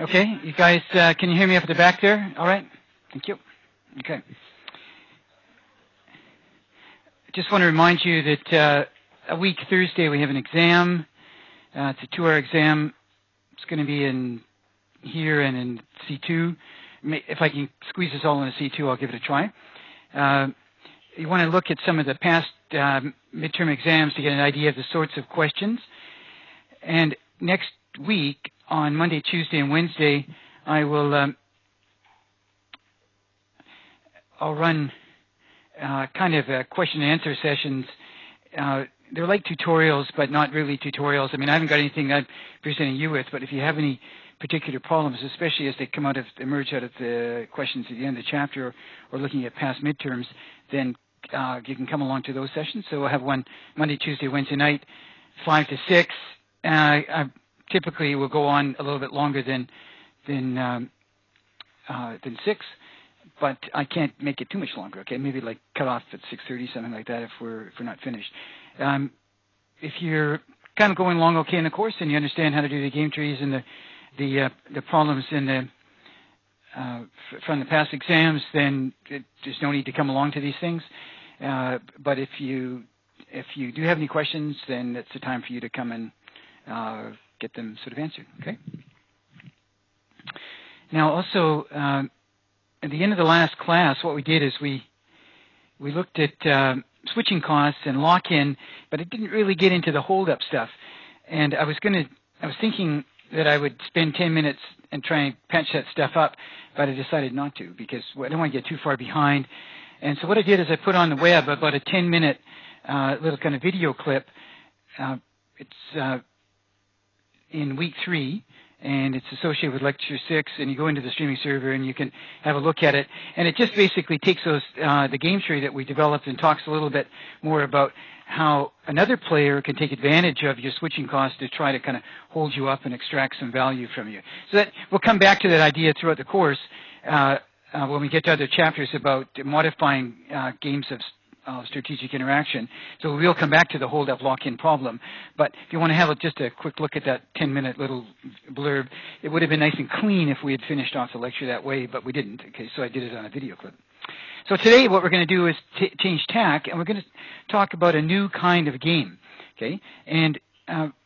Okay, you guys, can you hear me up at the back there? All right, thank you. Okay. Just want to remind you that a week Thursday we have an exam. It's a 2-hour exam. It's going to be in here and in C2. If I can squeeze this all in a C2, I'll give it a try. You want to look at some of the past midterm exams to get an idea of the sorts of questions. And next week, on Monday, Tuesday, and Wednesday, I will I'll run kind of question and answer sessions. They're like tutorials, but not really tutorials. I mean, I haven't got anything I'm presenting you with, but if you have any particular problems, especially as they emerge out of the questions at the end of the chapter, or looking at past midterms, then you can come along to those sessions. So we'll have one Monday, Tuesday, Wednesday night, 5 to 6. I typically will go on a little bit longer than 6, but I can't make it too much longer. Okay, maybe like cut off at 6:30, something like that, if we're not finished. If you're kind of going along okay in the course and you understand how to do the game trees and the problems in the from the past exams, then there's no need to come along to these things. But if you do have any questions, then it's the time for you to come and get them sort of answered. Okay. Now, also at the end of the last class, what we did is we looked at switching costs and lock-in, but it didn't really get into the hold-up stuff. And I was thinking that I would spend 10 minutes and try and patch that stuff up, but I decided not to because I don't want to get too far behind. And so what I did is I put on the web about a 10-minute little kind of video clip. It's in week 3, and it's associated with lecture 6, and you go into the streaming server and you can have a look at it. And it just basically takes those the game tree that we developed and talks a little bit more about how another player can take advantage of your switching costs to try to kind of hold you up and extract some value from you. So that we'll come back to that idea throughout the course when we get to other chapters about modifying games of strategic interaction. So we'll come back to the hold-up lock-in problem. But if you want to have just a quick look at that 10-minute little blurb, it would have been nice and clean if we had finished off the lecture that way, but we didn't. Okay, so I did it on a video clip. So today what we're going to do is change tack, and we're going to talk about a new kind of game. Okay, and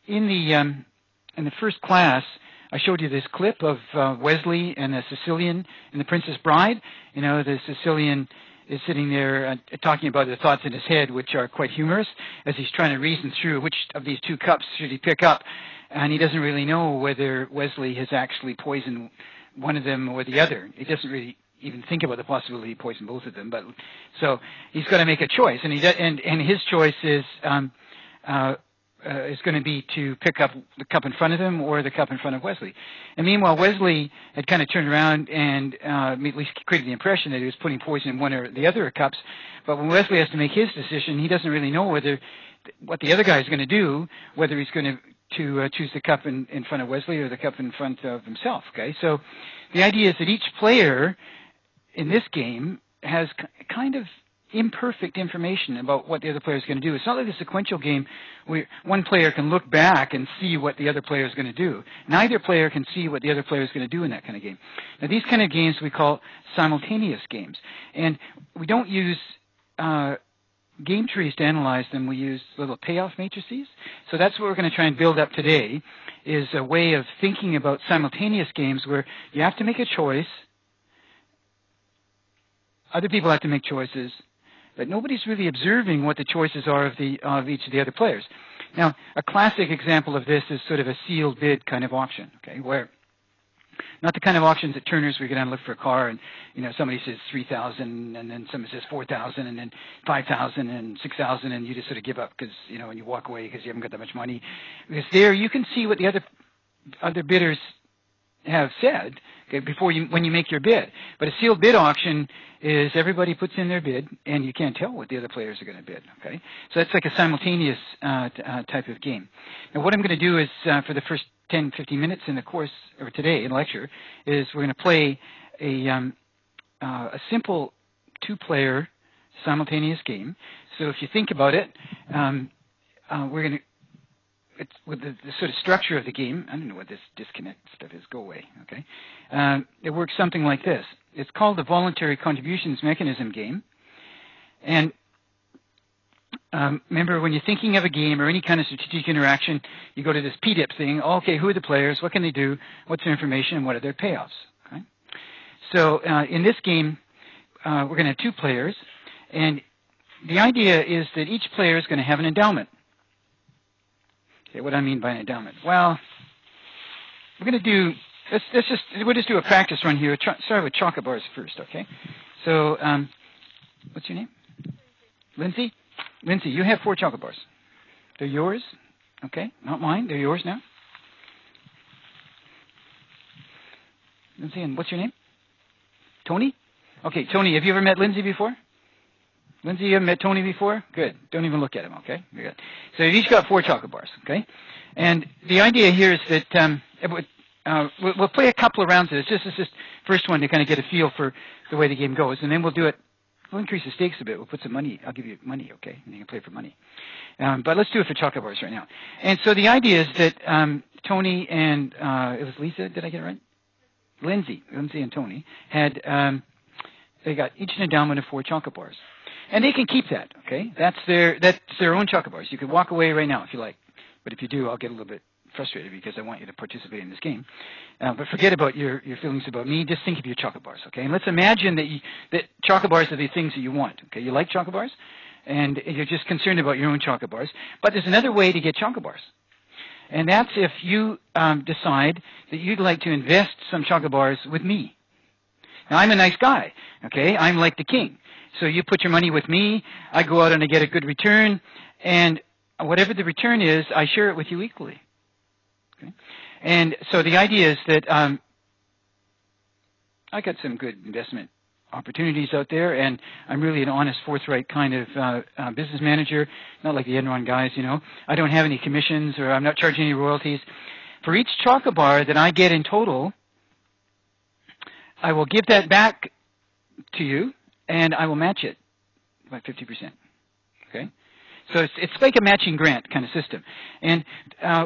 in the first class, I showed you this clip of Wesley and the Sicilian and the Princess Bride. You know, the Sicilian is sitting there talking about the thoughts in his head, which are quite humorous, as he's trying to reason through which of these two cups should he pick up, and he doesn't really know whether Wesley has actually poisoned one of them or the other. He doesn't really even think about the possibility he poisoned both of them, but so he's got to make a choice, and his choice is going to be to pick up the cup in front of him or the cup in front of Wesley. And meanwhile, Wesley had kind of turned around and at least created the impression that he was putting poison in one or the other cups. But when Wesley has to make his decision, he doesn't really know what the other guy is going to do, whether he's going to choose the cup in front of Wesley or the cup in front of himself. Okay, so the idea is that each player in this game has kind of imperfect information about what the other player is going to do. It's not like a sequential game where one player can look back and see what the other player is going to do. Neither player can see what the other player is going to do in that kind of game. Now, these kind of games we call simultaneous games. And we don't use game trees to analyze them. We use little payoff matrices. So that's what we're going to try and build up today, is a way of thinking about simultaneous games where you have to make a choice. Other people have to make choices, but nobody's really observing what the choices are of each of the other players. Now, a classic example of this is sort of a sealed bid kind of auction, okay, where not the kind of auctions at Turner's where you go down and look for a car and, you know, somebody says 3,000 and then somebody says 4,000 and then 5,000 and 6,000 and you just sort of give up because, you know, and you walk away because you haven't got that much money. Because there you can see what the other bidders have said, okay, when you make your bid. But a sealed bid auction is everybody puts in their bid, and you can't tell what the other players are going to bid. Okay, so that's like a simultaneous type of game. Now, what I'm going to do is for the first 10, 15 minutes in the course or today in the lecture is we're going to play a simple 2-player simultaneous game. So if you think about it, we're going to it's with the sort of structure of the game. I don't know what this disconnect stuff is. Go away. Okay. It works something like this. It's called the voluntary contributions mechanism game. And remember, when you're thinking of a game or any kind of strategic interaction, you go to this PDIP thing. Okay, who are the players? What can they do? What's their information? And what are their payoffs? Okay. So in this game, we're going to have 2 players. And the idea is that each player is going to have an endowment. Okay, what do I mean by an endowment? Well, we're going to do, we'll just do a practice run here. Start with chocolate bars first, okay? So, what's your name? Lindsay? Lindsay, you have 4 chocolate bars. They're yours, okay? Not mine. They're yours now. Lindsay, and what's your name? Tony? Okay, Tony, have you ever met Lindsay before? Lindsay, you haven't met Tony before? Good. Don't even look at him, okay? You're good. So you've each got 4 chocolate bars, okay? And the idea here is that we'll play a couple of rounds of this. This is just first one to kind of get a feel for the way the game goes, and then we'll do it. We'll increase the stakes a bit. We'll put some money. I'll give you money, okay? And you can play for money. But let's do it for chocolate bars right now. And so the idea is that Tony and it was Lisa. Did I get it right? Lindsay and Tony had they got each an endowment of 4 chocolate bars, and they can keep that. Okay, that's their own chocolate bars. You could walk away right now if you like, but if you do, I'll get a little bit frustrated because I want you to participate in this game. But forget about your feelings about me. Just think of your chocolate bars, okay? And let's imagine that chocolate bars are the things that you want, okay? You like chocolate bars, and you're just concerned about your own chocolate bars. But there's another way to get chocolate bars, and that's if you decide that you'd like to invest some chocolate bars with me. Now, I'm a nice guy, okay? I'm like the king. So you put your money with me, I go out and I get a good return, and whatever the return is, I share it with you equally. Okay? And so the idea is that I got some good investment opportunities out there, and I'm really an honest, forthright kind of business manager, not like the Enron guys, you know. I don't have any commissions, or I'm not charging any royalties. For each chocolate bar that I get in total, I will give that back to you, and I will match it by 50%. Okay? So it's like a matching grant kind of system. And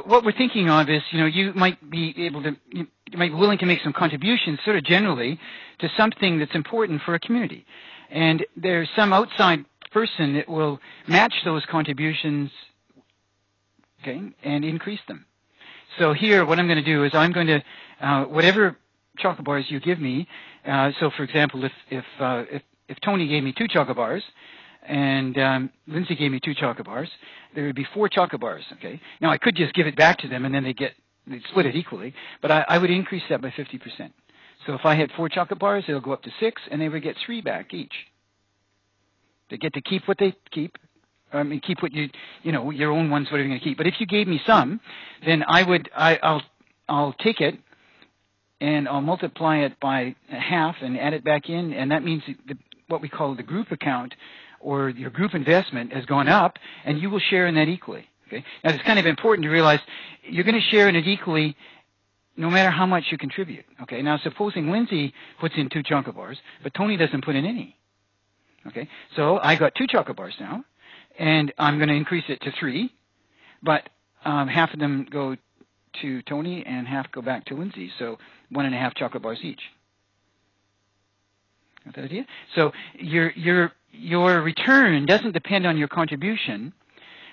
what we're thinking of is, you know, you might be able to, you might be willing to make some contributions sort of generally to something that's important for a community. And there's some outside person that will match those contributions, okay, and increase them. So here, what I'm going to do is I'm going to, whatever chocolate bars you give me, so for example, if Tony gave me 2 chocolate bars, and Lindsay gave me 2 chocolate bars, there would be 4 chocolate bars, okay? Now, I could just give it back to them, and then they'd split it equally, but I would increase that by 50%. So if I had 4 chocolate bars, it'll go up to 6, and they would get 3 back each. They get to keep what they keep. I mean, keep what you know, your own ones, whatever you're going to keep. But if you gave me some, then I'll take it, and I'll multiply it by half and add it back in, and that means what we call the group account, or your group investment, has gone up, and you will share in that equally. Okay? Now, it's kind of important to realize you're going to share in it equally no matter how much you contribute. Okay? Now, supposing Lindsay puts in 2 chocolate bars, but Tony doesn't put in any. Okay? So I got 2 chocolate bars now, and I'm going to increase it to 3, but half of them go to Tony and half go back to Lindsay, so 1.5 chocolate bars each. Got that idea? So your return doesn't depend on your contribution,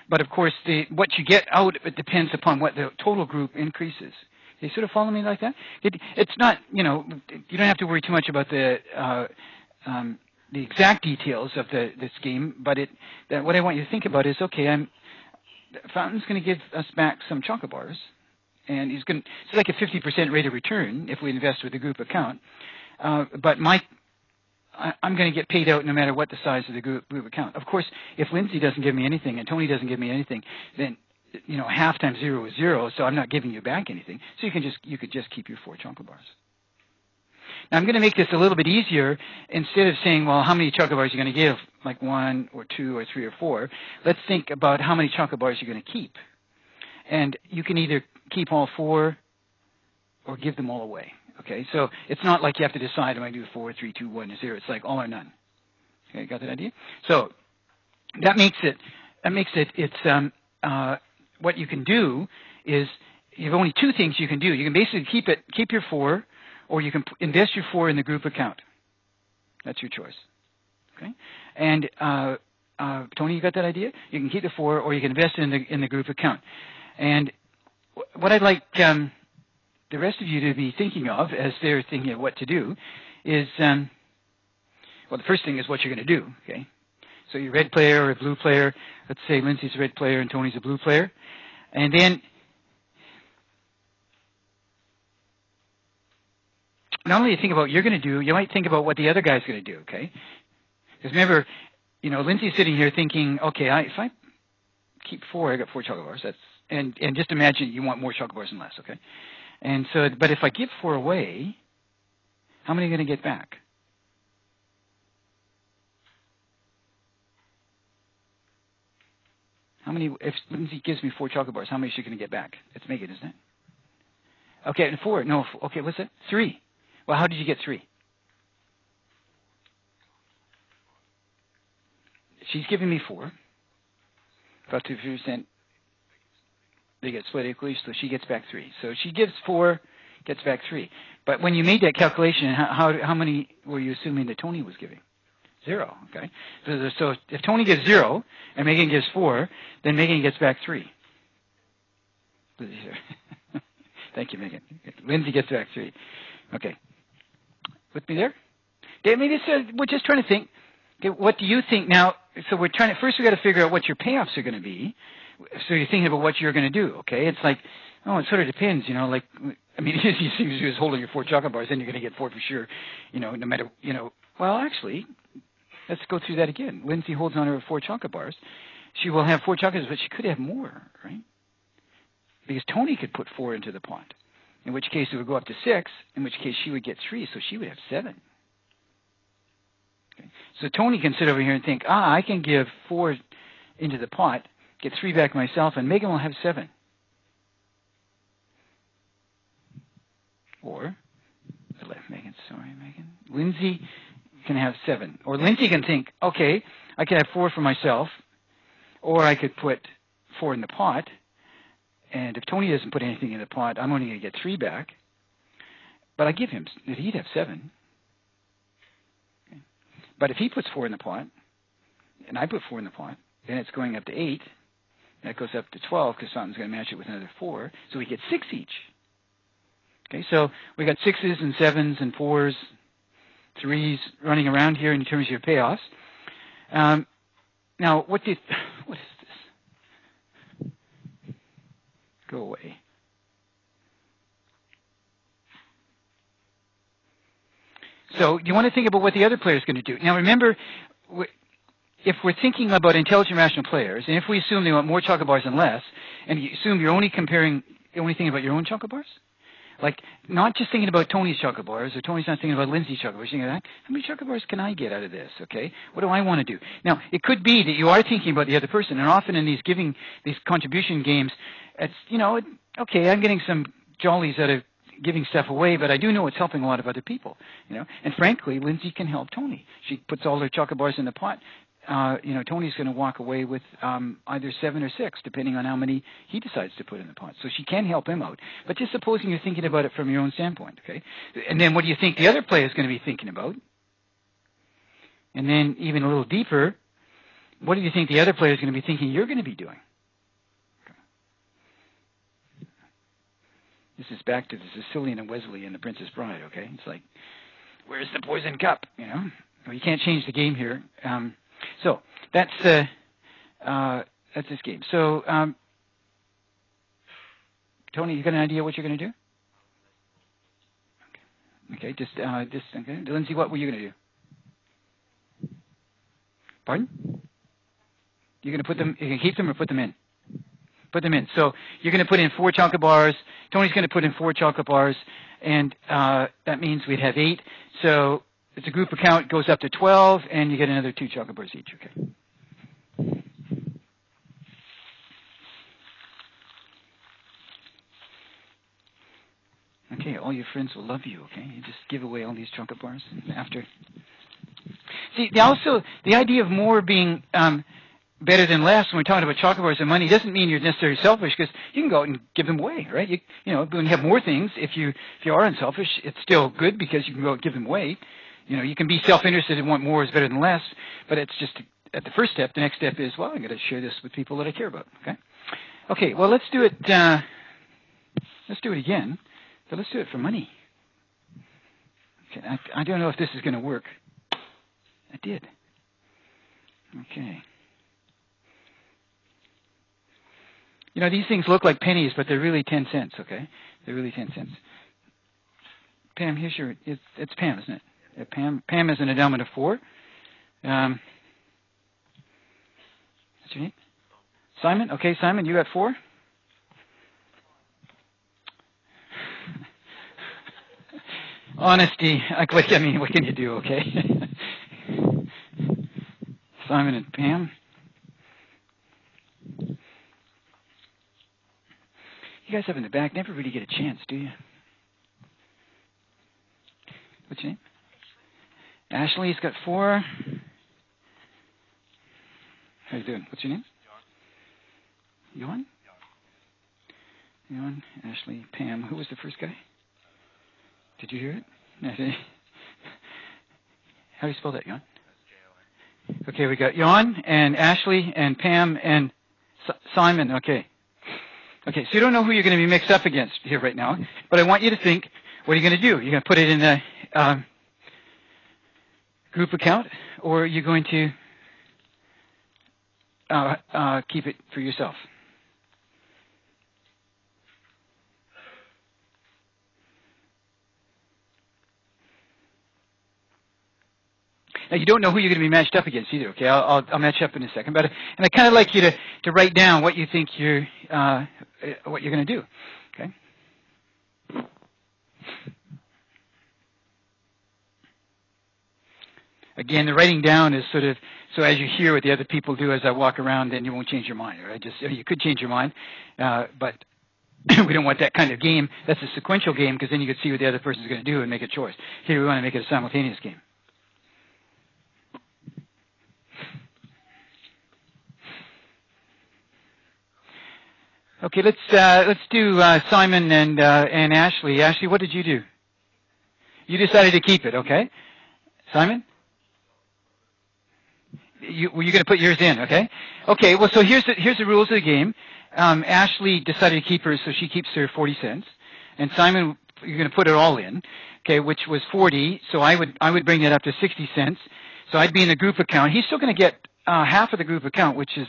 but of course what you get out of it depends upon what the total group increases. You sort of follow me like that? It's not, you know, you don't have to worry too much about the exact details of this game, but what I want you to think about is, okay, Fountain's going to give us back some chocolate bars, and it's like a 50% rate of return if we invest with the group account, but I'm going to get paid out no matter what the size of the group account. Of course, if Lindsay doesn't give me anything and Tony doesn't give me anything, then, you know, half times 0 is 0, so I'm not giving you back anything. So you could just keep your 4 chocolate bars. Now, I'm going to make this a little bit easier. Instead of saying, well, how many chocolate bars are you going to give, like 1 or 2 or 3 or 4, let's think about how many chocolate bars you're going to keep. And you can either keep all 4 or give them all away. Okay, so it's not like you have to decide, am I do 4, 3, 2, 1, or 0. It's like all or none. Okay, got that idea? So that makes it what you can do is you have only two things you can do. You can basically keep your 4, or you can invest your 4 in the group account. That's your choice. Okay. And Tony, you got that idea? You can keep the 4, or you can invest it in the group account. And what I'd like the rest of you to be thinking of as they're thinking of what to do is, well, the first thing is what you're going to do. Okay. So you're a red player or a blue player. Let's say Lindsay's a red player and Tony's a blue player. And then not only think about what you're going to do, you might think about what the other guy's going to do, okay? Because remember, Lindsay's sitting here thinking, okay, if I keep 4, I got 4 chocolate bars. And just imagine you want more chocolate bars and less, okay? And so, but if I give 4 away, how many are going to get back? How many, if Lindsay gives me 4 chocolate bars, how many is she going to get back? It's Megan, isn't it? Okay, and 4, no, okay, what's that? 3. Well, how did you get 3? She's giving me 4. About 2%. They get split equally, so she gets back 3. So she gives 4, gets back 3. But when you made that calculation, how many were you assuming that Tony was giving? 0, okay? So if Tony gives 0 and Megan gives 4, then Megan gets back 3. Thank you, Megan. Lindsay gets back 3. Okay. With me there? Okay, maybe we're just trying to think. Okay, what do you think now? So we're trying to, first we've got to figure out what your payoffs are going to be. So you're thinking about what you're going to do, okay? It's like, oh, it sort of depends, like, I mean, you seem to be holding your 4 chocolate bars, then you're going to get 4 for sure, no matter, well, actually, let's go through that again. Lindsay holds on to her 4 chocolate bars. She will have 4 chocolate bars, but she could have more, right? Because Tony could put 4 into the pot, in which case it would go up to 6, in which case she would get 3, so she would have 7. Okay. So Tony can sit over here and think, I can give 4 into the pot, get 3 back myself, and Megan will have 7. Or, I left Megan, sorry, Megan. Lindsay can have 7. Or Lindsay can think, okay, I could have 4 for myself, or I could put 4 in the pot, and if Tony doesn't put anything in the pot, I'm only going to get 3 back. But I give him, he'd have 7. Okay. But if he puts 4 in the pot, and I put 4 in the pot, then it's going up to 8. That goes up to 12 because something's going to match it with another 4. So we get 6 each. Okay, so we got 6s and 7s and 4s, 3s running around here in terms of your payoffs. Now, what is this? Go away. So you want to think about what the other player is going to do. Now, remember, if we're thinking about intelligent rational players, and if we assume they want more chocolate bars and less, and you assume you're only thinking about your own chocolate bars, like not just thinking about Tony's chocolate bars, or Tony's not thinking about Lindsay's chocolate bars, thinking, how many chocolate bars can I get out of this, okay? What do I want to do? Now, it could be that you are thinking about the other person, and often in these contribution games, it's, okay, I'm getting some jollies out of giving stuff away, but I do know it's helping a lot of other people, And frankly, Lindsay can help Tony. She puts all her chocolate bars in the pot. Tony's going to walk away with either 7 or 6, depending on how many he decides to put in the pot. So she can help him out. But just supposing you're thinking about it from your own standpoint, okay? And then what do you think the other player is going to be thinking about? And then even a little deeper, what do you think the other player is going to be thinking you're going to be doing? Okay. This is back to the Sicilian and Wesley and the Princess Bride, okay? It's like, where's the poison cup, Well, you can't change the game here. So that's this game. So Tony, you got an idea what you're going to do? Okay. Okay. Lindsay, what were you going to do? Pardon? You're going to put them. You can keep them or put them in. Put them in. So you're going to put in 4 chocolate bars. Tony's going to put in 4 chocolate bars, and that means we'd have 8. So it's a group account, goes up to 12, and you get another 2 chocolate bars each, okay? Okay, all your friends will love you, okay? You just give away all these chocolate bars after. See, also, the idea of more being, better than less when we're talking about chocolate bars and money doesn't mean you're necessarily selfish, because you can go out and give them away, right? You know, when you have more things, if you are unselfish, it's still good because you can go out and give them away. You know, you can be self-interested and want more is better than less, but it's just at the first step. The next step is, well, I'm going to share this with people that I care about. Okay. Okay. Well, let's do it. Let's do it again. So let's do it for money. Okay. I don't know if this is going to work. I did. Okay. You know, these things look like pennies, but they're really 10 cents, okay? They're really 10 cents. Pam, here's your, it's Pam, isn't it? Yeah, Pam is an endowment of 4. What's your name? Simon? Okay, Simon, you got 4? Honesty. I mean, what can you do, okay? Simon and Pam. You guys up in the back never really get a chance, do you? What's your name? Ashley's got 4. How you doing? What's your name? Yon? Yon, Ashley, Pam. Who was the first guy? Did you hear it? How do you spell that, Yon? Okay, we got Yon and Ashley and Pam and Simon. Okay. Okay, so you don't know who you're going to be mixed up against here right now, but I want you to think, what are you going to do? You're going to put it in a group account, or are you going to keep it for yourself? Now, you don't know who you're going to be matched up against either, okay? I'll match up in a second. And I kind of like you to write down what you think what you're going to do, okay? Again, the writing down is sort of, so as you hear what the other people do as I walk around, then you won't change your mind, right? You could change your mind, but we don't want that kind of game. That's a sequential game, because then you could see what the other person's going to do and make a choice. Here, we want to make it a simultaneous game. Okay, let's do Simon and Ashley. Ashley, what did you do? You decided to keep it, okay? Simon? You're going to put yours in, okay? Okay, well, so here's the rules of the game. Ashley decided to keep hers, so she keeps her 40 cents. And Simon, you're going to put it all in, okay, which was 40, so I would bring that up to 60 cents. So I'd be in the group account. He's still going to get half of the group account, which is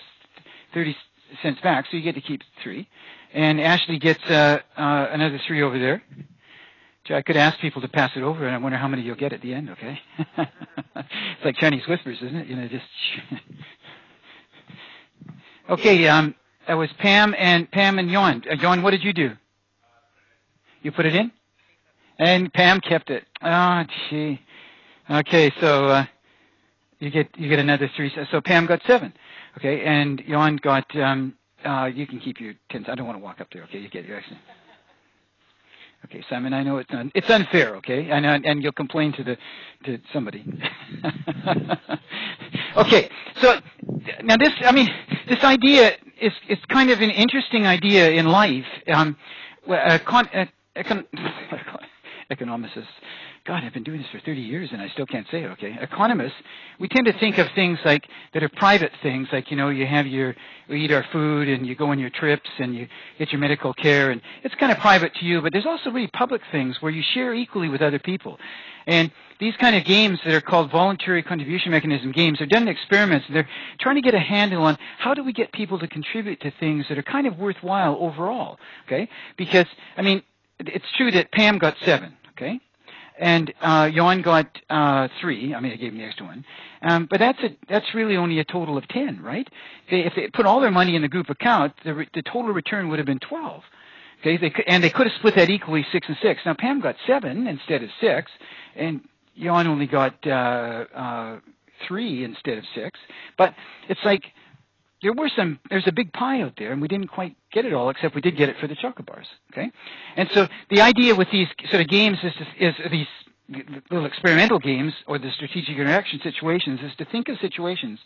30 cents back, so you get to keep 3. And Ashley gets another 3 over there. I could ask people to pass it over, and I wonder how many you'll get at the end, okay? It's like Chinese whispers, isn't it? You know, just... Okay, that was Pam and Yon. Yon, what did you do? You put it in? And Pam kept it. Oh, gee. Okay, so you get another 3. So Pam got 7. Okay, and Yon got, you can keep your 10. I don't want to walk up there, okay? You get your accent. Okay, Simon, I know it's unfair, okay? And you'll complain to somebody. Okay, so now this idea is kind of an interesting idea in life. Economists, God, I've been doing this for 30 years and I still can't say it, okay? Economists, we tend to think of things like that are private things, like, you know, we eat our food and you go on your trips and you get your medical care, and it's kind of private to you, but there's also really public things where you share equally with other people. And these kind of games that are called voluntary contribution mechanism games are done in experiments, and they're trying to get a handle on how do we get people to contribute to things that are kind of worthwhile overall, okay? Because, I mean, it's true that Pam got 7, okay? And Yon got 3. I mean, I gave him the extra 1. But that's really only a total of 10, right? If they put all their money in the group account, the total return would have been 12. Okay, they could have split that equally, 6 and 6. Now Pam got 7 instead of 6, and Yon only got 3 instead of 6. But it's like there's a big pie out there, and we didn't quite get it all, except we did get it for the chocolate bars. Okay, and so the idea with these sort of games is these little experimental games, or the strategic interaction situations, is to think of situations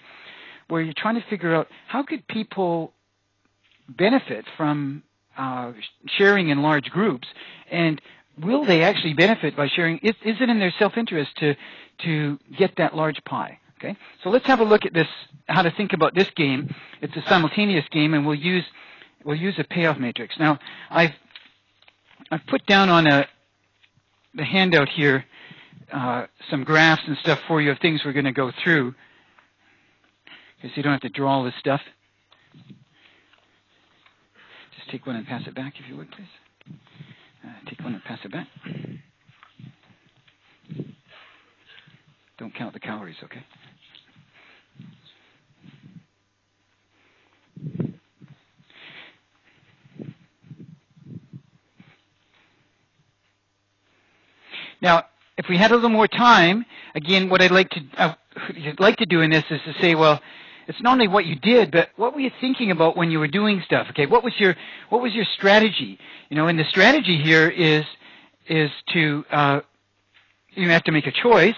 where you're trying to figure out how could people benefit from sharing in large groups, and will they actually benefit by sharing? Is it in their self-interest to get that large pie? Okay, so let's have a look at this, how to think about this game. It's a simultaneous game, and we'll use a payoff matrix. Now, I've put down on the handout here some graphs and stuff for you of things we're going to go through, because you don't have to draw all this stuff. Just take one and pass it back, if you would, please. Take one and pass it back. Don't count the calories, okay? Now, if we had a little more time, again, what I'd like to do in this is to say, well, it's not only what you did, but what were you thinking about when you were doing stuff? Okay, what was your strategy? You know, and the strategy here is to you have to make a choice,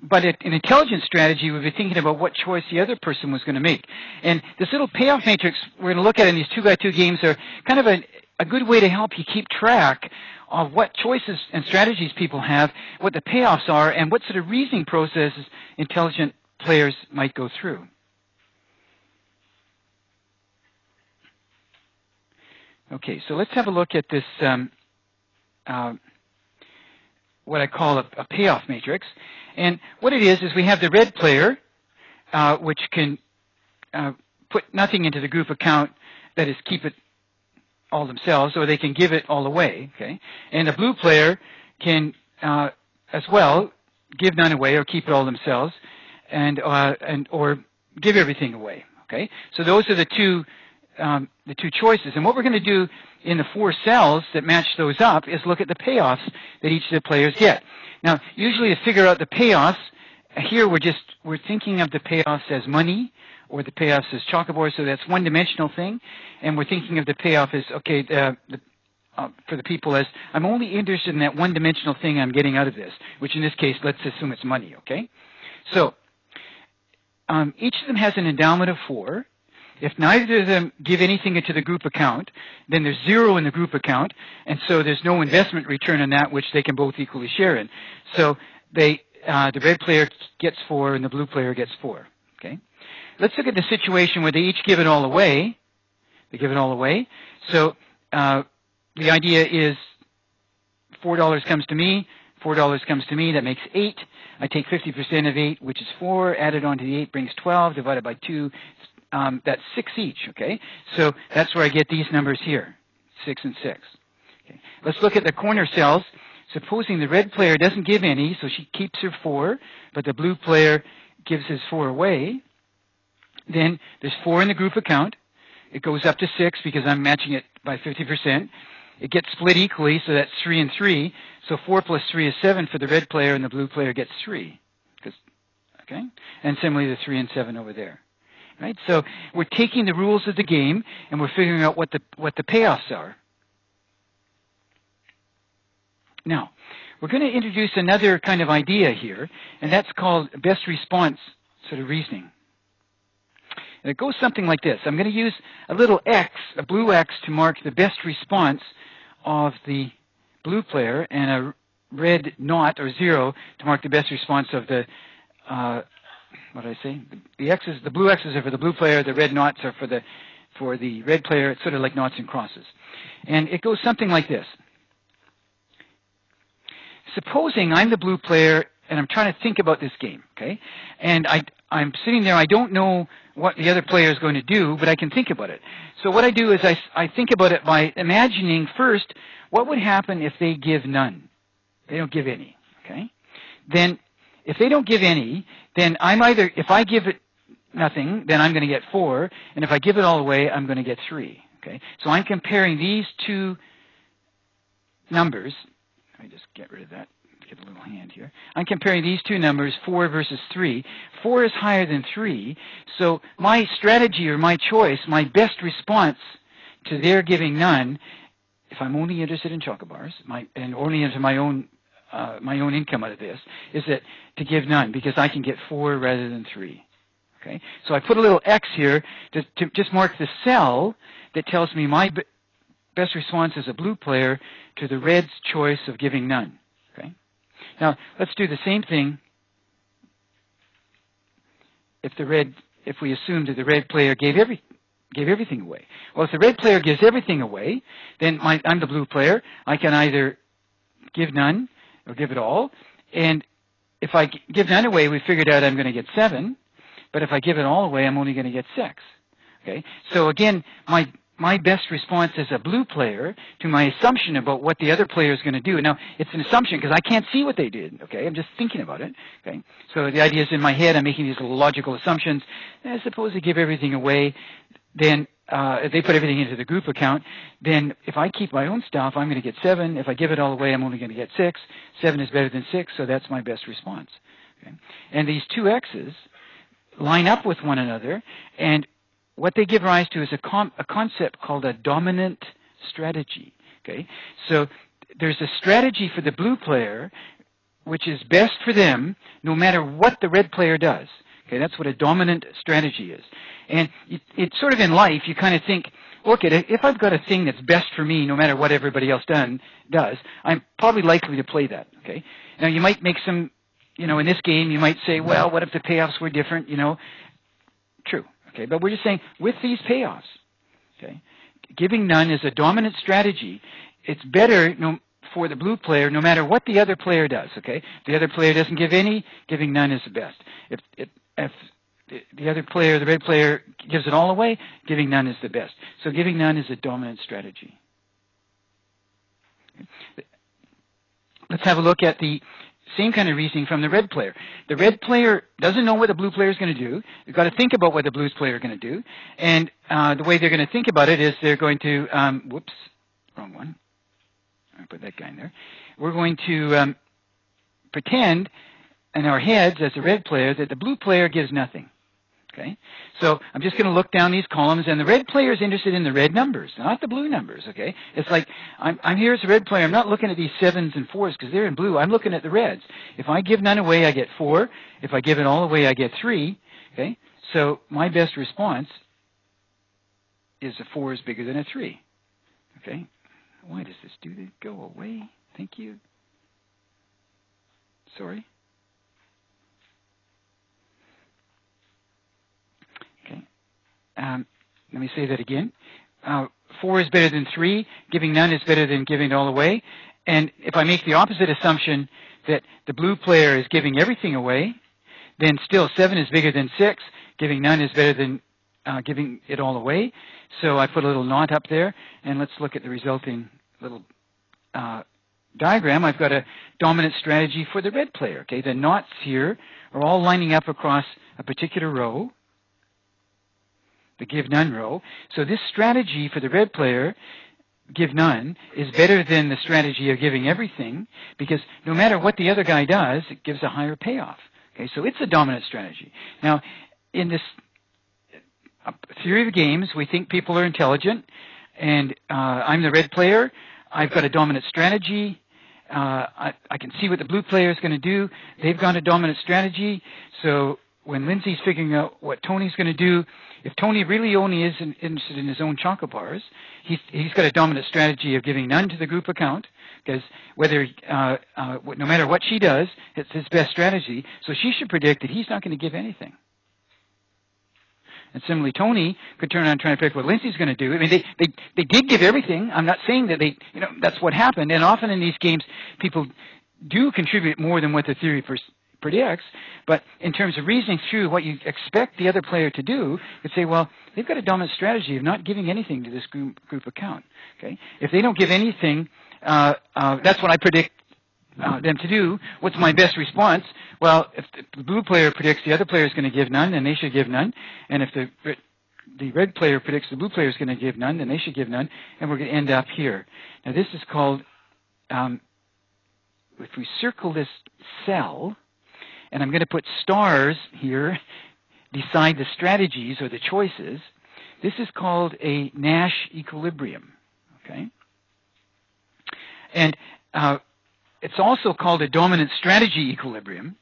but an intelligent strategy would be thinking about what choice the other person was going to make. And this little payoff matrix we're going to look at in these 2x2 games are kind of a good way to help you keep track of what choices and strategies people have, what the payoffs are, and what sort of reasoning processes intelligent players might go through. Okay, so let's have a look at this, what I call a payoff matrix. And what it is we have the red player, which can put nothing into the group account, that is, keep it all themselves, or they can give it all away. Okay, and the blue player can as well give none away or keep it all themselves, and or give everything away. Okay, so those are the two choices. And what we're going to do in the 4 cells that match those up is look at the payoffs that each of the players get. Now, usually to figure out the payoffs, here we're thinking of the payoffs as money, or the payoffs as chocobors, so that's one-dimensional thing. And we're thinking of the payoff as, okay, for the people as, I'm only interested in that one-dimensional thing I'm getting out of this, which in this case, let's assume it's money, okay? So each of them has an endowment of 4. If neither of them give anything into the group account, then there's 0 in the group account, and so there's no investment return on that, which they can both equally share in. So the red player gets 4 and the blue player gets 4, okay? Let's look at the situation where they each give it all away. They give it all away. So the idea is $4 comes to me, $4 comes to me, that makes 8. I take 50% of 8, which is 4, added on to the 8 brings 12, divided by 2, that's 6 each, okay? So that's where I get these numbers here, 6 and 6. Okay. Let's look at the corner cells. Supposing the red player doesn't give any, so she keeps her 4, but the blue player gives his 4 away. Then there's 4 in the group account. It goes up to 6 because I'm matching it by 50%. It gets split equally, so that's 3 and 3. So 4 plus 3 is 7 for the red player, and the blue player gets 3. Okay? And similarly, the 3 and 7 over there. Right? So we're taking the rules of the game, and we're figuring out what the payoffs are. Now, we're going to introduce another kind of idea here, and that's called best response sort of reasoning. And it goes something like this. I'm going to use a little X, a blue X, to mark the best response of the blue player, and a red naught or 0 to mark the best response of the, what did I say? The blue X's are for the blue player, the red naughts are for the red player. It's sort of like noughts and crosses. And it goes something like this. Supposing I'm the blue player and I'm trying to think about this game, okay? And I'm sitting there, I don't know what the other player is going to do, but I can think about it. So what I do is I think about it by imagining first what would happen if they give none. They don't give any, okay? Then if they don't give any, then if I give it nothing, then I'm going to get 4, and if I give it all away, I'm going to get 3, okay? So I'm comparing these two numbers. Let me just get rid of that. Get a little hand here. I'm comparing these two numbers, 4 versus 3. 4 is higher than 3, so my strategy or my choice, my best response to their giving none, if I'm only interested in chocobars and only into my own income out of this, is that to give none, because I can get 4 rather than 3. Okay, so I put a little X here to just mark the cell that tells me my best response as a blue player to the red's choice of giving none. Okay, now let's do the same thing. If we assume that the red player gave everything away. Well, if the red player gives everything away, then I'm the blue player. I can either give none or give it all. And if I give none away, we figured out I'm going to get 7. But if I give it all away, I'm only going to get 6. Okay. So again, my best response as a blue player to my assumption about what the other player is going to do. Now, it's an assumption because I can't see what they did. Okay. I'm just thinking about it. Okay. So the idea is in my head, I'm making these little logical assumptions. And suppose they give everything away, then if they put everything into the group account, then if I keep my own stuff, I'm going to get 7. If I give it all away, I'm only going to get 6. 7 is better than 6, so that's my best response. Okay. And these two X's line up with one another, and what they give rise to is a concept called a dominant strategy. Okay, so there's a strategy for the blue player which is best for them no matter what the red player does. Okay, that's what a dominant strategy is. And it's sort of in life, you kind of think, look, if I've got a thing that's best for me no matter what everybody else does, I'm probably likely to play that. Okay, now you might make some, in this game, you might say, well, what if the payoffs were different? True. Okay, but we're just saying with these payoffs, okay, giving none is a dominant strategy. It's better for the blue player no matter what the other player does. Okay, if the other player doesn't give any, giving none is the best. If the other player, the red player, gives it all away, giving none is the best. So giving none is a dominant strategy. Okay. Let's have a look at the same kind of reasoning from the red player. The red player doesn't know what the blue player is going to do. You've got to think about what the blue player is going to do. And the way they're going to think about it is they're going to, whoops, wrong one. I'll put that guy in there. We're going to pretend in our heads as a red player that the blue player gives nothing. Okay, so I'm just going to look down these columns, and the red player is interested in the red numbers, not the blue numbers. Okay, it's like I'm here as a red player. I'm not looking at these 7s and 4s because they're in blue. I'm looking at the reds. If I give none away, I get 4. If I give it all away, I get 3. Okay, so my best response is a 4 is bigger than a 3. Okay, why does this do that? Go away. Thank you. Sorry. Let me say that again. 4 is better than 3. Giving none is better than giving it all away. And if I make the opposite assumption that the blue player is giving everything away, then still 7 is bigger than 6. Giving none is better than giving it all away. So I put a little knot up there, and let's look at the resulting little diagram. I've got a dominant strategy for the red player. Okay, the knots here are all lining up across a particular row, the give none row. So this strategy for the red player, give none, is better than the strategy of giving everything, because no matter what the other guy does, it gives a higher payoff. Okay, so it's a dominant strategy. Now, in this theory of games, we think people are intelligent, and I'm the red player. I've got a dominant strategy. I can see what the blue player is going to do. They've got a dominant strategy. So when Lindsay's figuring out what Tony's going to do, if Tony really only is interested in his own chocolate bars, he's got a dominant strategy of giving none to the group account, because no matter what she does, it's his best strategy. So she should predict that he's not going to give anything. And similarly, Tony could turn around and try to predict what Lindsay's going to do. I mean, they did give everything. I'm not saying that that's what happened. And often in these games, people do contribute more than what the theory predicts. But in terms of reasoning through what you expect the other player to do, you'd say, well, they've got a dominant strategy of not giving anything to this group account. Okay, if they don't give anything, that's what I predict them to do. What's my best response? Well, if the blue player predicts the other player is going to give none, then they should give none. And if the red player predicts the blue player is going to give none, then they should give none. And we're going to end up here. Now this is called, if we circle this cell, and I'm going to put stars here beside the strategies or the choices, this is called a Nash equilibrium. Okay? And it's also called a dominant strategy equilibrium.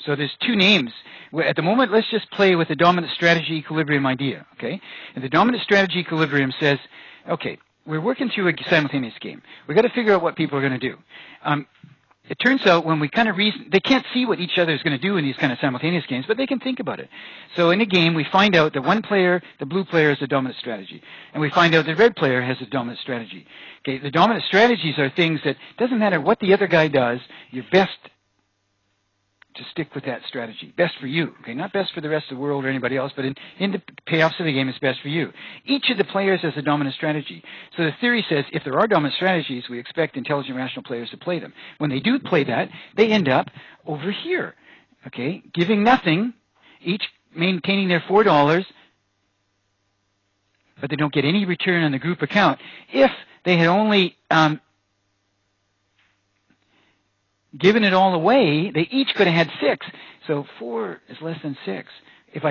So there's two names. At the moment, let's just play with the dominant strategy equilibrium idea, okay? And the dominant strategy equilibrium says, okay, we're working through a simultaneous game. We've got to figure out what people are going to do. It turns out when we kind of reason, they can't see what each other is going to do in these kind of simultaneous games, but they can think about it. So in a game, we find out that one player, the blue player, has a dominant strategy. And we find out the red player has a dominant strategy. Okay, the dominant strategies are things that doesn't matter what the other guy does, you're best to stick with that strategy. Best for you. Okay, not best for the rest of the world or anybody else, but in the payoffs of the game, it's best for you. Each of the players has a dominant strategy. So the theory says if there are dominant strategies, we expect intelligent, rational players to play them. When they do play that, they end up over here. Okay, giving nothing, each maintaining their $4, but they don't get any return on the group account. If they had only given it all away, they each could have had 6. So 4 is less than 6. If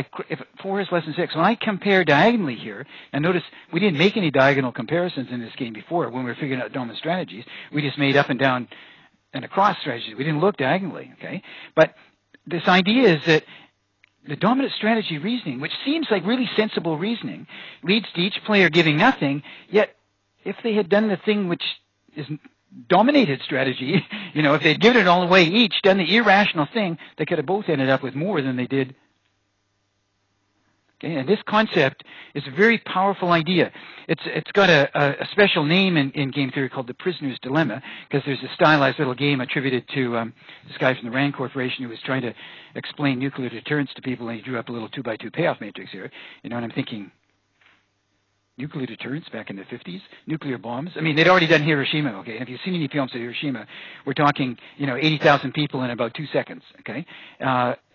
4 is less than 6, when I compare diagonally here, and notice we didn't make any diagonal comparisons in this game before when we were figuring out dominant strategies. We just made up and down and across strategies. We didn't look diagonally, okay? But this idea is that the dominant strategy reasoning, which seems like really sensible reasoning, leads to each player giving nothing, yet if they had done the thing which is dominated strategy, if they'd given it all away each, done the irrational thing, they could have both ended up with more than they did. Okay, and this concept is a very powerful idea. It's got a special name in game theory called the prisoner's dilemma, because there's a stylized little game attributed to this guy from the Rand Corporation who was trying to explain nuclear deterrence to people, and he drew up a little 2x2 payoff matrix here. And I'm thinking, nuclear deterrence back in the 50s, nuclear bombs. I mean, they'd already done Hiroshima, okay? And if you've seen any films of Hiroshima, we're talking, 80,000 people in about 2 seconds, okay?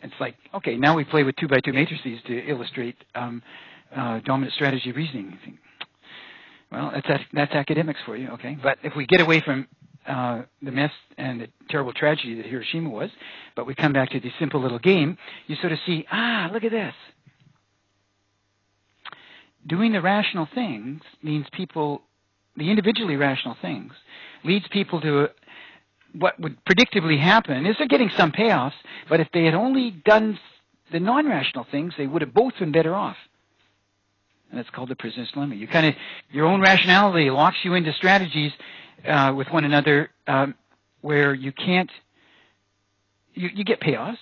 It's like, okay, now we play with 2x2 matrices to illustrate dominant strategy reasoning. You think, well, that's academics for you, okay? But if we get away from the mess and the terrible tragedy that Hiroshima was, but we come back to this simple little game, you sort of see, look at this. Doing the rational things means the individually rational things, leads people to what would predictably happen is they're getting some payoffs, but if they had only done the non-rational things, they would have both been better off. And that's called the prisoner's dilemma. Your own rationality locks you into strategies with one another where you can't, you get payoffs,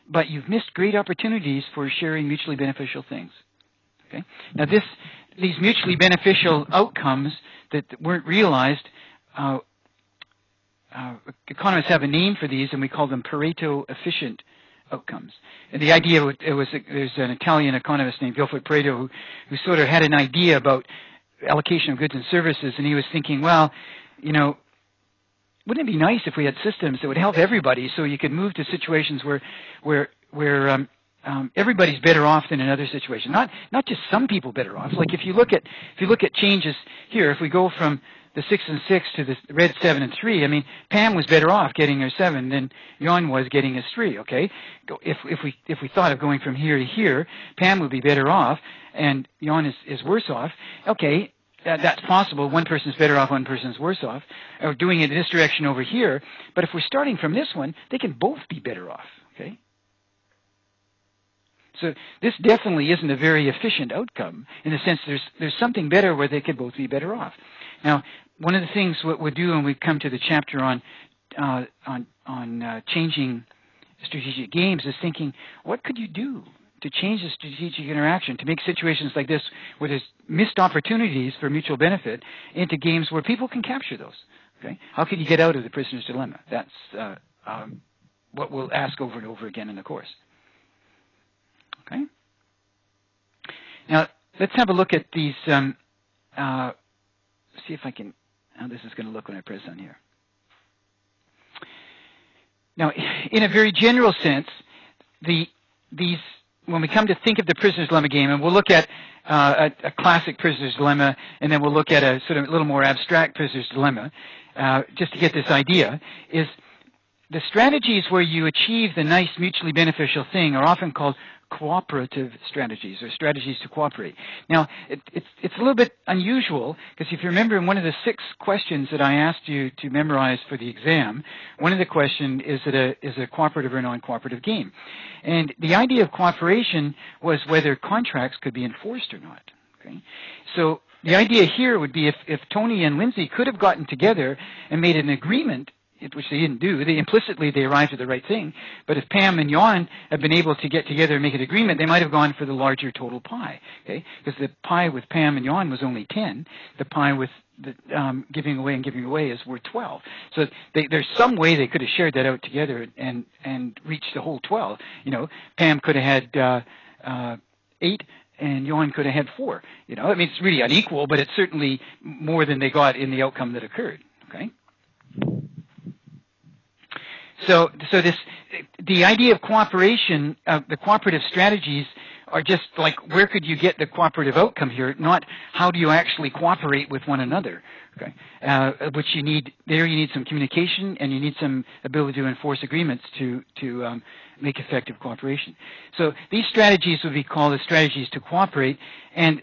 but you've missed great opportunities for sharing mutually beneficial things. Okay? Now these mutually beneficial outcomes that weren't realized, economists have a name for these, and we call them Pareto efficient outcomes. And the idea, there's an Italian economist named Vilfredo Pareto who sort of had an idea about allocation of goods and services, and he was thinking, well, wouldn't it be nice if we had systems that would help everybody so you could move to situations where everybody's better off than in other situations. Not just some people better off. Like if you look at changes here, if we go from the 6 and 6 to the red 7 and 3, I mean, Pam was better off getting her 7 than Jan was getting his 3. Okay, if we thought of going from here to here, Pam would be better off, and Jan is worse off. Okay, that's possible. One person's better off, one person's worse off. Or doing it in this direction over here. But if we're starting from this one, they can both be better off. Okay. So this definitely isn't a very efficient outcome in the sense there's something better where they could both be better off. Now, one of the things what we'll do when we come to the chapter on changing strategic games is thinking, what could you do to change the strategic interaction, to make situations like this where there's missed opportunities for mutual benefit into games where people can capture those? Okay, how can you get out of the prisoner's dilemma? That's what we'll ask over and over again in the course. Okay. Now let's have a look at these. See if I can. How this is going to look when I press on here. Now, in a very general sense, these when we come to think of the prisoner's dilemma game, and we'll look at a classic prisoner's dilemma, and then we'll look at a sort of a little more abstract prisoner's dilemma, just to get this idea, is the strategies where you achieve the nice mutually beneficial thing are often called cooperative strategies, or strategies to cooperate. Now, it's a little bit unusual, because if you remember in one of the 6 questions that I asked you to memorize for the exam, one of the questions is a cooperative or non-cooperative game. And the idea of cooperation was whether contracts could be enforced or not. Okay? So the idea here would be if Tony and Lindsay could have gotten together and made an agreement, which they didn't do. Implicitly they arrived at the right thing. But if Pam and Jan had been able to get together and make an agreement, they might have gone for the larger total pie. Okay, because the pie with Pam and Jan was only 10. The pie with the giving away is worth 12. So there's some way they could have shared that out together and reached the whole 12. You know, Pam could have had 8. And Jan could have had 4. You know, I mean, it's really unequal, but it's certainly more than they got in the outcome that occurred. Okay. So the idea of cooperation, the cooperative strategies are just like, where could you get the cooperative outcome here, not how do you actually cooperate with one another. Okay. Which you need some communication, and you need some ability to enforce agreements to make effective cooperation. So these strategies would be called the strategies to cooperate, and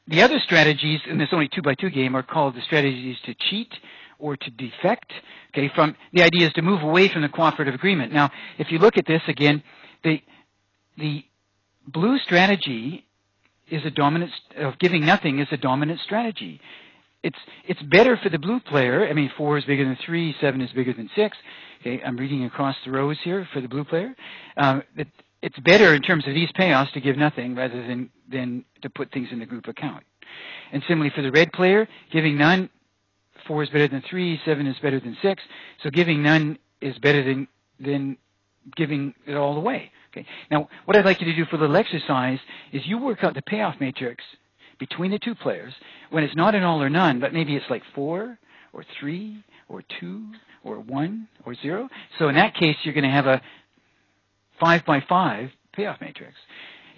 the other strategies in this only 2x2 game are called the strategies to cheat or to defect. Okay, from the idea is to move away from the cooperative agreement. Now, if you look at this again, the blue strategy is a dominant of giving nothing is a dominant strategy. It's better for the blue player. I mean, 4 is bigger than 3, 7 is bigger than 6. Okay, I'm reading across the rows here for the blue player. It's better in terms of these payoffs to give nothing rather than to put things in the group account. And similarly for the red player, giving none, 4 is better than 3, 7 is better than 6. So giving none is better than giving it all away. Okay. Now, what I'd like you to do for a little exercise is you work out the payoff matrix between the 2 players when it's not an all or none, but maybe it's like 4 or 3 or 2 or 1 or 0. So in that case, you're going to have a 5x5 payoff matrix.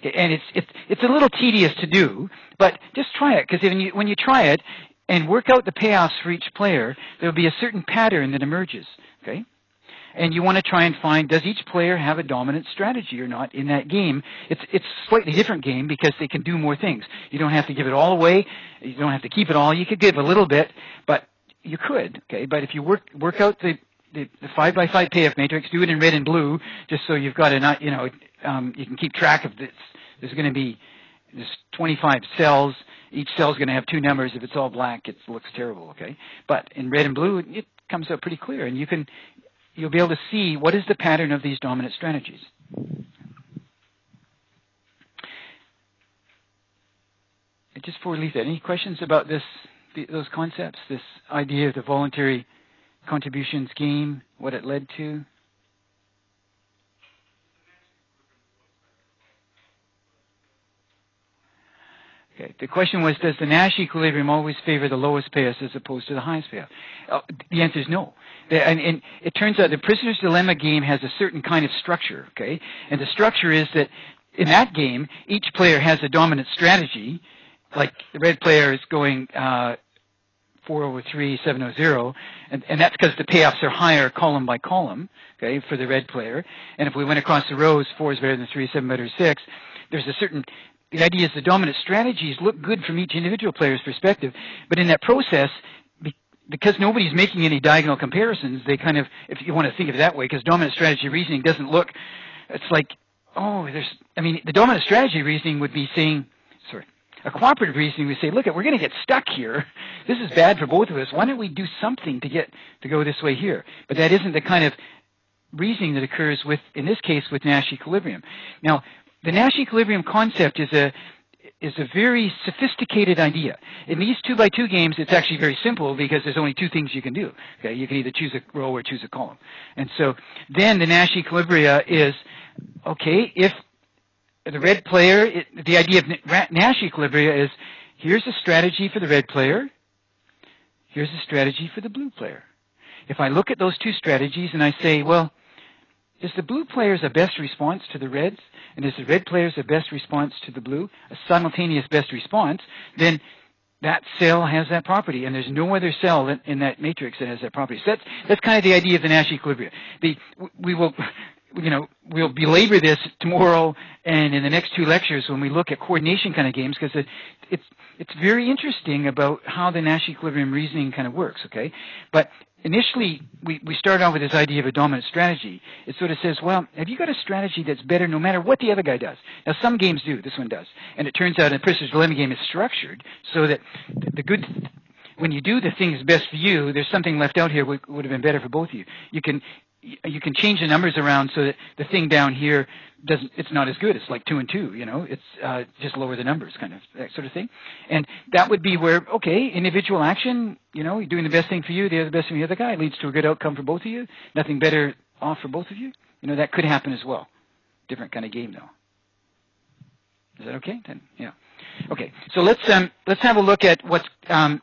Okay. And it's a little tedious to do, but just try it, because when you try it and work out the payoffs for each player, there will be a certain pattern that emerges. Okay. And you want to try and find, does each player have a dominant strategy or not in that game? It's a slightly different game because they can do more things. You don't have to give it all away. You don't have to keep it all. You could give a little bit, but you could. Okay, but if you work out the 5x5 payoff matrix, do it in red and blue, just so you've got you can keep track of this. There's going to be 25 cells. Each cell is going to have 2 numbers. If it's all black, it looks terrible. Okay, but in red and blue, it comes out pretty clear, and you'll be able to see what is the pattern of these dominant strategies. Just before we leave that, any questions about those concepts, this idea of the voluntary contributions game, what it led to? Okay. The question was, does the Nash equilibrium always favor the lowest payoff as opposed to the highest payoff? The answer is no. And it turns out the prisoner's dilemma game has a certain kind of structure, okay? And the structure is that in that game, each player has a dominant strategy. Like the red player is going 4/3, 7/0, and that's because the payoffs are higher column by column, okay, for the red player. And if we went across the rows, 4 is better than 3, 7 better than 6, there's a certain... The idea is the dominant strategies look good from each individual player's perspective, but in that process, because nobody's making any diagonal comparisons, they kind of, if you want to think of it that way, because dominant strategy reasoning doesn't look, it's like, the dominant strategy reasoning would be saying, a cooperative reasoning would say, look, we're going to get stuck here. This is bad for both of us. Why don't we do something to go this way here? But that isn't the kind of reasoning that occurs in this case, with Nash equilibrium. Now, the Nash equilibrium concept is a very sophisticated idea. In these 2x2 games, it's actually very simple because there's only 2 things you can do. Okay, you can either choose a row or choose a column. And so then the Nash equilibria is, okay, if the red player, the idea of Nash equilibria is, here's a strategy for the red player, here's a strategy for the blue player. If I look at those 2 strategies and I say, well, is the blue player's a best response to the reds, and is the red player's a best response to the blue, a simultaneous best response, then that cell has that property, and there's no other cell in that matrix that has that property. So that's kind of the idea of the Nash equilibrium. We'll belabor this tomorrow and in the next 2 lectures when we look at coordination kind of games, because it's very interesting about how the Nash equilibrium reasoning kind of works. Okay, but initially we started off with this idea of a dominant strategy. It sort of says, well, have you got a strategy that's better no matter what the other guy does? Now some games do, this one does, and it turns out a prisoner's dilemma game is structured so that when you do the thing that's best for you, there's something left out here would have been better for both of you. You can change the numbers around so that the thing down here it's not as good. It's like 2 and 2, it's just lower the numbers, kind of, that sort of thing. And that would be where, okay, individual action, you're doing the best thing for you, the best thing for the other guy, leads to a good outcome for both of you, nothing better off for both of you. That could happen as well. Different kind of game, though. Is that okay? Then, yeah. Okay, so let's have a look at what's, I've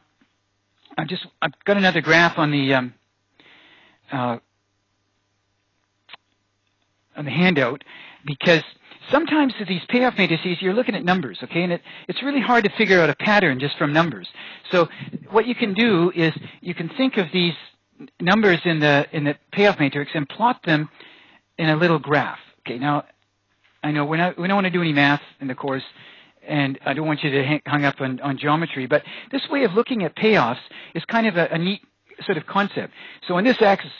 got another graph on the handout, because sometimes with these payoff matrices, you're looking at numbers, okay, and it's really hard to figure out a pattern just from numbers. So what you can do is you can think of these numbers in the payoff matrix and plot them in a little graph. Okay, now I know we don't want to do any math in the course, and I don't want you to hang up on geometry, but this way of looking at payoffs is kind of a neat sort of concept. So on this axis,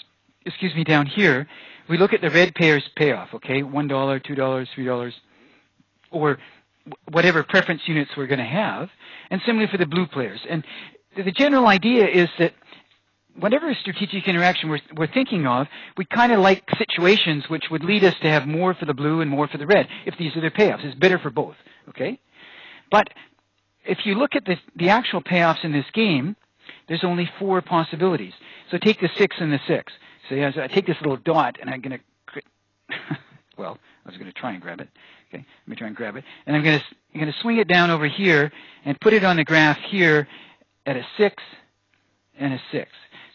down here, we look at the red payer's payoff, okay, $1, $2, $3, or whatever preference units we're going to have, and similarly for the blue players. And the general idea is that whatever strategic interaction we're thinking of, we kind of like situations which would lead us to have more for the blue and more for the red, if these are their payoffs. It's better for both, okay? But if you look at the actual payoffs in this game, there's only 4 possibilities. So take the 6 and the 6. So I take this little dot, and I'm going to, well, I was going to try and grab it. Okay, let me try and grab it. And I'm going to swing it down over here and put it on the graph here at a 6 and a 6.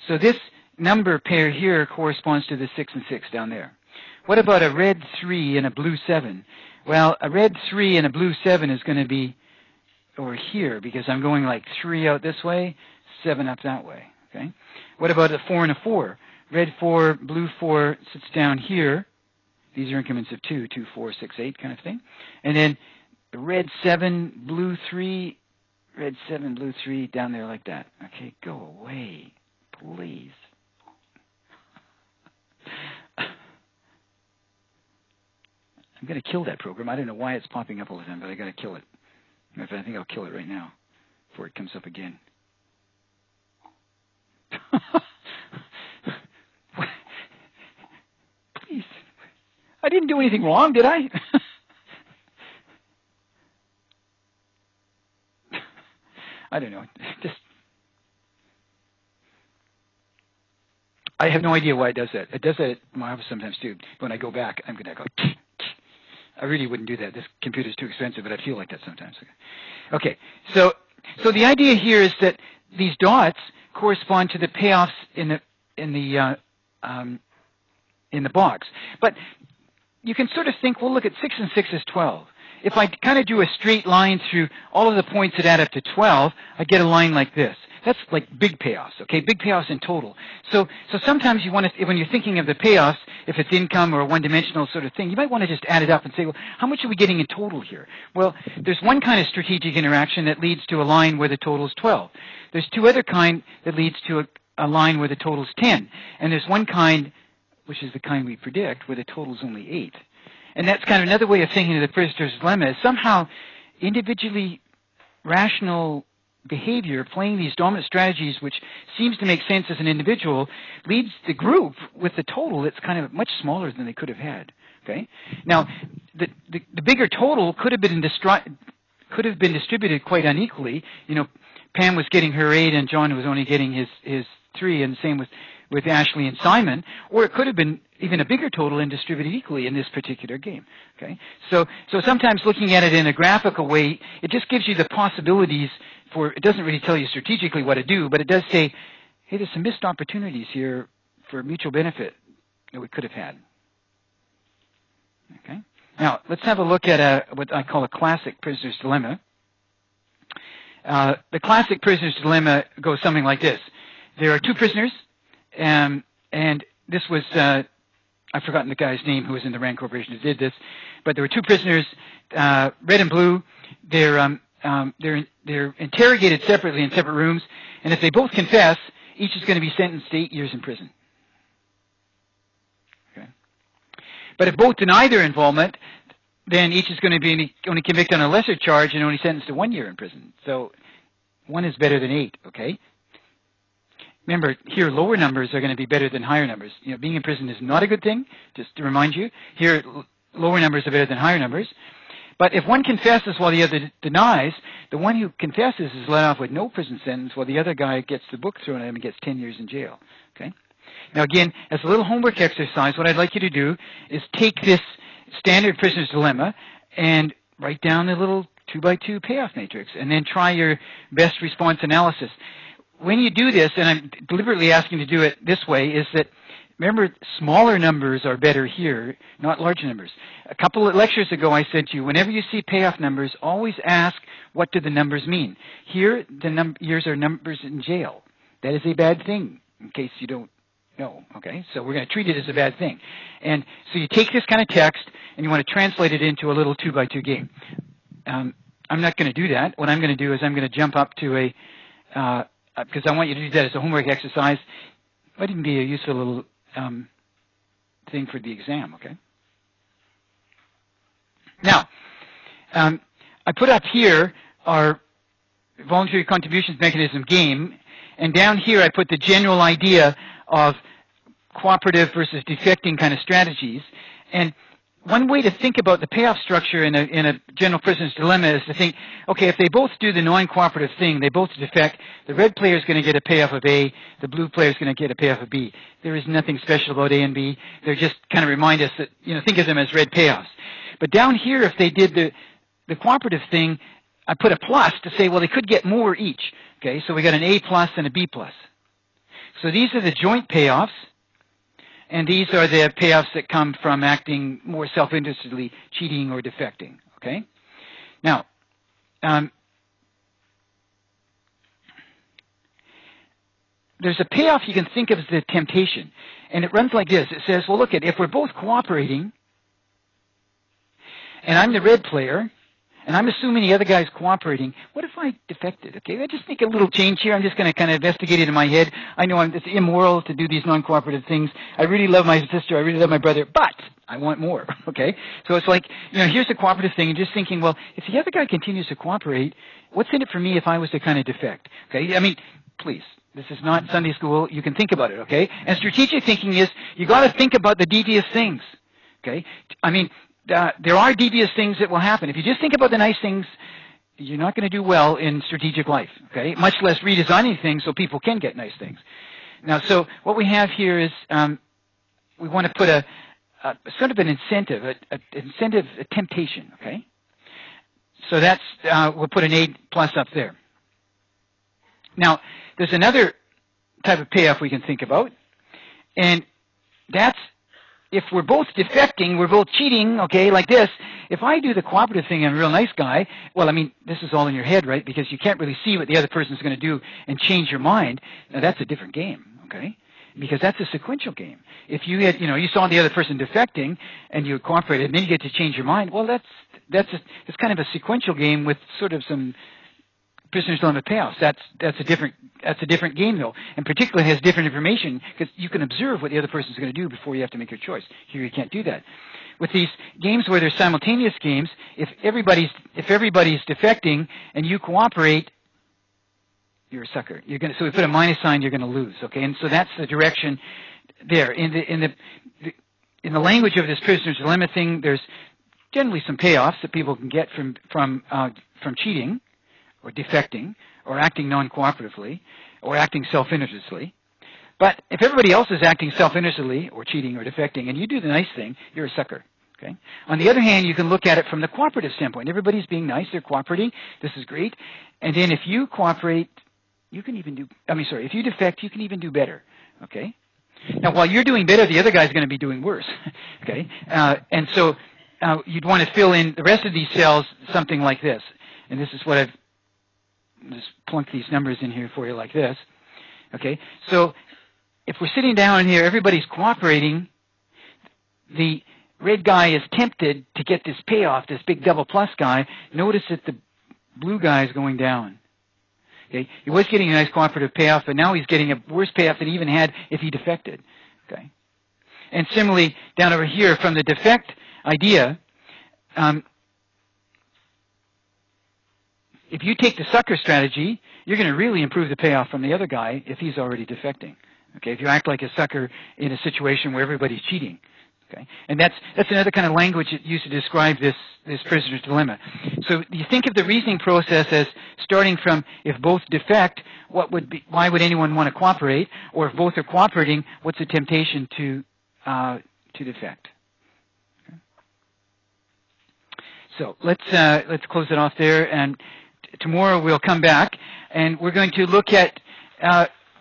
So this number pair here corresponds to the 6 and 6 down there. What about a red 3 and a blue 7? Well, a red 3 and a blue 7 is going to be over here, because I'm going like 3 out this way, 7 up that way. Okay. What about a 4 and a 4? Red 4, blue 4 sits down here. These are increments of 2, 2, 4, 6, 8 kind of thing. And then red 7, blue 3, red 7, blue 3 down there like that. Okay, go away, please. I'm going to kill that program. I don't know why it's popping up all the time, but I got to kill it. In fact, I think I'll kill it right now before it comes up again. Please. I didn't do anything wrong, did I? I don't know. I have no idea why it does that. It does that at my office sometimes too. When I go back, I'm going to go. I really wouldn't do that. This computer's too expensive, but I feel like that sometimes. Okay. So the idea here is that these dots correspond to the payoffs in the box. But you can sort of think, well, look, at 6 and 6 is 12. If I kind of do a straight line through all of the points that add up to 12, I get a line like this. That's like big payoffs, okay? Big payoffs in total. So sometimes you want to, when you're thinking of the payoffs, if it's income or a one-dimensional sort of thing, you might want to just add it up and say, well, how much are we getting in total here? Well, there's one kind of strategic interaction that leads to a line where the total is 12. There's 2 other kind that leads to a line where the total is 10. And there's one kind, which is the kind we predict, where the total is only 8. And that's kind of another way of thinking of the prisoner's dilemma, is somehow individually rational behavior, playing these dominant strategies, which seems to make sense as an individual, leads the group with the total that's kind of much smaller than they could have had. Okay. Now, the bigger total could have been distributed quite unequally. You know, Pam was getting her 8, and John was only getting his 3, and the same with Ashley and Simon. Or it could have been even a bigger total and distributed equally in this particular game. Okay. So sometimes looking at it in a graphical way, it just gives you the possibilities. It doesn't really tell you strategically what to do, but it does say, hey, there's some missed opportunities here for mutual benefit that we could have had. Okay. Now, let's have a look at what I call a classic prisoner's dilemma. The classic prisoner's dilemma goes something like this. There are two prisoners, and this was, I've forgotten the guy's name who was in the Rand Corporation who did this, but there were two prisoners, red and blue. They're interrogated separately in separate rooms, and if they both confess, each is going to be sentenced to 8 years in prison. Okay. But if both deny their involvement, then each is going to be only convicted on a lesser charge and only sentenced to 1 year in prison. So 1 is better than 8, okay? Remember, here lower numbers are going to be better than higher numbers. You know, being in prison is not a good thing, just to remind you. Here, lower numbers are better than higher numbers. But if one confesses while the other denies, the one who confesses is let off with no prison sentence while the other guy gets the book thrown at him and gets 10 years in jail, okay? Now again, as a little homework exercise, what I'd like you to do is take this standard prisoner's dilemma and write down a little 2x2 payoff matrix and then try your best response analysis. When you do this, and I'm deliberately asking you to do it this way, is that, remember, smaller numbers are better here, not large numbers. A couple of lectures ago I said to you, whenever you see payoff numbers, always ask, what do the numbers mean? Here, the years are numbers in jail. That is a bad thing, in case you don't know, okay? So we're going to treat it as a bad thing. And so you take this kind of text, and you want to translate it into a little 2x2 game. I'm not going to do that. What I'm going to do is I'm going to jump up to a, because I want you to do that as a homework exercise. Might even be a useful little thing for the exam, okay? Now, I put up here our voluntary contributions mechanism game, and down here I put the general idea of cooperative versus defecting kind of strategies. And one way to think about the payoff structure in a general prisoner's dilemma is to think, okay, if they both do the non-cooperative thing, they both defect, the red player is going to get a payoff of A, the blue player is going to get a payoff of B. There is nothing special about A and B. They're just kind of remind us that, you know, think of them as red payoffs. But down here, if they did the cooperative thing, I put a plus to say, well, they could get more each. Okay, so we got an A plus and a B plus. So these are the joint payoffs. And these are the payoffs that come from acting more self-interestedly, cheating or defecting, okay? Now, there's a payoff you can think of as the temptation. And it runs like this. It says, well, look, if we're both cooperating, and I'm the red player, and I'm assuming the other guy's cooperating, what if I defected? Okay, I just make a little change here. I'm just going to kind of investigate it in my head. I know it's immoral to do these non-cooperative things. I really love my sister. I really love my brother, but I want more, okay? So it's like, you know, here's the cooperative thing, and just thinking, well, if the other guy continues to cooperate, what's in it for me if I was to kind of defect? Okay, I mean, please. This is not Sunday school. You can think about it, okay? And strategic thinking is you got to think about the devious things, okay? I mean, there are devious things that will happen. If you just think about the nice things, you're not going to do well in strategic life, okay? Much less redesigning things so people can get nice things. Now, so what we have here is we want to put a sort of an incentive, a temptation, okay? So that's, we'll put an A plus up there. Now, there's another type of payoff we can think about, and that's if we're both defecting, we're both cheating, okay, like this. If I do the cooperative thing, I'm a real nice guy, well, I mean, this is all in your head, right, because you can't really see what the other person's going to do and change your mind. Now, that's a different game, okay, because that's a sequential game. If you had, you know, you saw the other person defecting and you cooperated, and then you get to change your mind, well, it's kind of a sequential game with sort of some prisoner's dilemma payoffs. That's a different game though, and particularly has different information because you can observe what the other person's going to do before you have to make your choice. Here you can't do that. With these games where they're simultaneous games, if everybody's defecting and you cooperate, you're a sucker. So we put a minus sign, you're going to lose. Okay, and so that's the direction there. In the language of this prisoner's dilemma thing, there's generally some payoffs that people can get from cheating, or defecting, or acting non-cooperatively, or acting self-interestedly. But if everybody else is acting self-interestedly, or cheating, or defecting, and you do the nice thing, you're a sucker. Okay? On the other hand, you can look at it from the cooperative standpoint. Everybody's being nice, they're cooperating, this is great. And then if you cooperate, you can even do, if you defect, you can even do better. Okay? Now, while you're doing better, the other guy's going to be doing worse. Okay? And so you'd want to fill in the rest of these cells something like this. And this is what I've just plunk these numbers in here for you like this. Okay, so if we're sitting down here, everybody's cooperating. The red guy is tempted to get this payoff, this big double plus guy. Notice that the blue guy is going down. Okay, he was getting a nice cooperative payoff, but now he's getting a worse payoff than he even had if he defected. Okay, and similarly down over here from the defect idea, if you take the sucker strategy, you're going to really improve the payoff from the other guy if he's already defecting. Okay, if you act like a sucker in a situation where everybody's cheating. Okay, and that's another kind of language that used to describe this prisoner's dilemma. So you think of the reasoning process as starting from if both defect, why would anyone want to cooperate? Or if both are cooperating, what's the temptation to defect? Okay. So let's close it off there, and tomorrow we'll come back and we're going to look at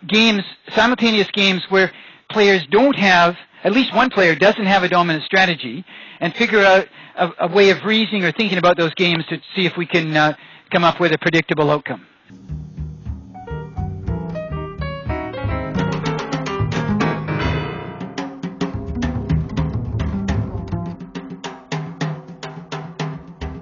games, simultaneous games where players don't have, at least one player doesn't have a dominant strategy, and figure out a way of reasoning or thinking about those games to see if we can come up with a predictable outcome.